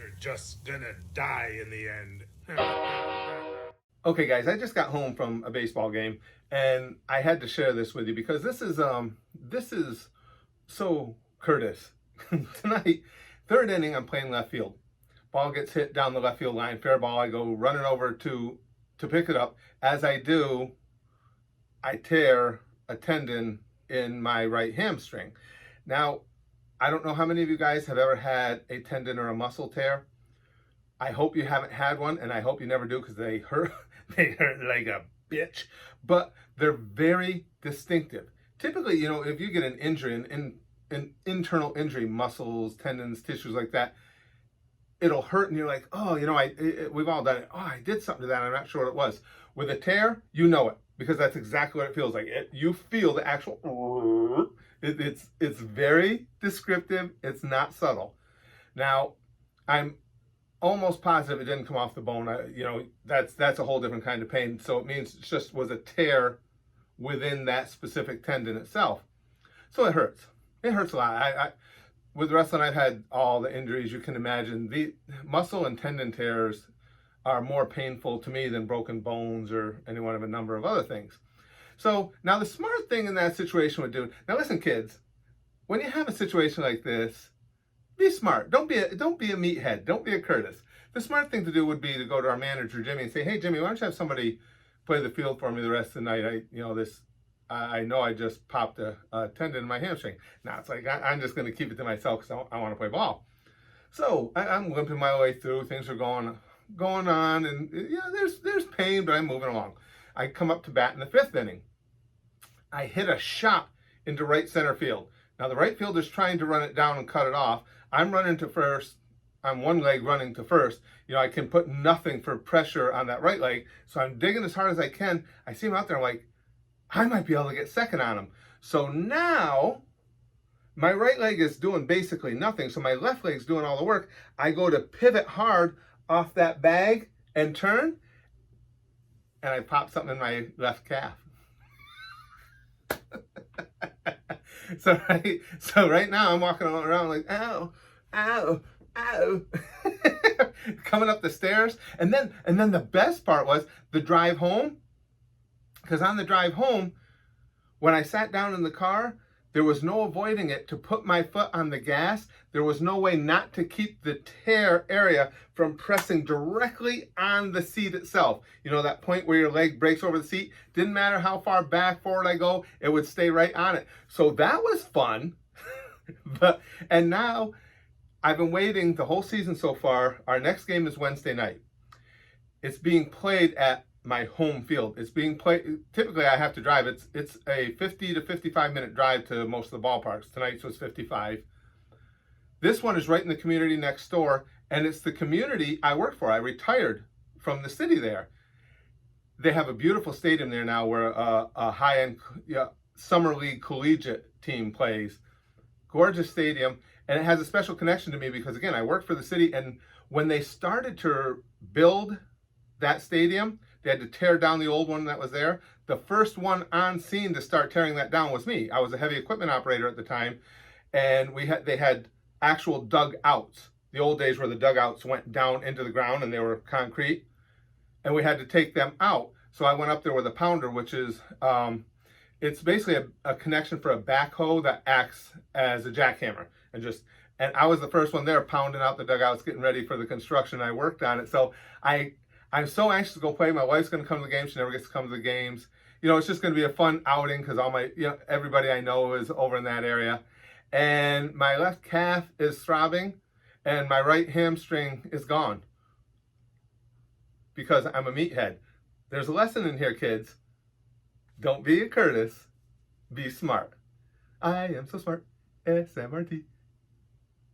You're just gonna die in the end. Okay, guys, I just got home from a baseball game, and I had to share this with you because this is so Curtis. Tonight, third inning, I'm playing left field. Ball gets hit down the left field line, fair ball. I go running over to pick it up. As I do, I tear a tendon in my right hamstring. Now, I don't know how many of you guys have ever had a tendon or a muscle tear. I hope you haven't had one, and I hope you never do because they hurt. They hurt like a bitch, but they're very distinctive. Typically, if you get an injury, an internal injury, muscles, tendons, tissues like that, it'll hurt, and you're like, oh, we've all done it. Oh, I did something to that. I'm not sure what it was. With a tear, you know it because that's exactly what it feels like. You feel the actual. It's very descriptive. It's not subtle. Now, I'm almost positive it didn't come off the bone. That's a whole different kind of pain. So it means it just was a tear within that specific tendon itself. So it hurts. It hurts a lot. With wrestling, I've had all the injuries you can imagine. The muscle and tendon tears are more painful to me than broken bones or any one of a number of other things. So now the smart thing in that situation would do. Now listen, kids, when you have a situation like this, be smart. Don't be a meathead. Don't be a Curtis. The smart thing to do would be to go to our manager, Jimmy, and say, hey, Jimmy, why don't you have somebody play the field for me the rest of the night? I know I just popped a tendon in my hamstring. Now it's like, I'm just going to keep it to myself because I want to play ball. So I'm limping my way through. Things are going on, and there's pain, but I'm moving along. I come up to bat in the fifth inning. I hit a shot into right center field. Now the right fielder's trying to run it down and cut it off. I'm running to first. I'm one leg running to first. I can put nothing for pressure on that right leg. So I'm digging as hard as I can. I see him out there. I'm like, I might be able to get second on him. So now my right leg is doing basically nothing. So my left leg's doing all the work. I go to pivot hard off that bag and turn. And I pop something in my left calf. So right now I'm walking around like, ow, ow, ow, coming up the stairs. And then the best part was the drive home. Because on the drive home, when I sat down in the car, there was no avoiding it to put my foot on the gas. There was no way not to keep the tear area from pressing directly on the seat itself. That point where your leg breaks over the seat. Didn't matter how far back, forward I go, it would stay right on it. So that was fun. And now I've been waiting the whole season so far. Our next game is Wednesday night. It's being played at my home field. It's being played. Typically, I have to drive. It's a 50 to 55 minute drive to most of the ballparks. Tonight's was 55. This one is right in the community next door, and it's the community I work for. I retired from the city there. They have a beautiful stadium there now where a high-end summer league collegiate team plays. Gorgeous stadium, and it has a special connection to me because, again, I work for the city, and when they started to build that stadium, they had to tear down the old one that was there. The first one on scene to start tearing that down was me. I was a heavy equipment operator at the time, and they had actual dugouts. The old days where the dugouts went down into the ground and they were concrete, and we had to take them out. So I went up there with a pounder, which is it's basically a connection for a backhoe that acts as a jackhammer, and I was the first one there pounding out the dugouts, getting ready for the construction. I worked on it, so I'm so anxious to go play. My wife's going to come to the games. She never gets to come to the games. It's just going to be a fun outing because all my, everybody I know is over in that area. And my left calf is throbbing and my right hamstring is gone because I'm a meathead. There's a lesson in here, kids. Don't be a Curtis. Be smart. I am so smart. SMRT.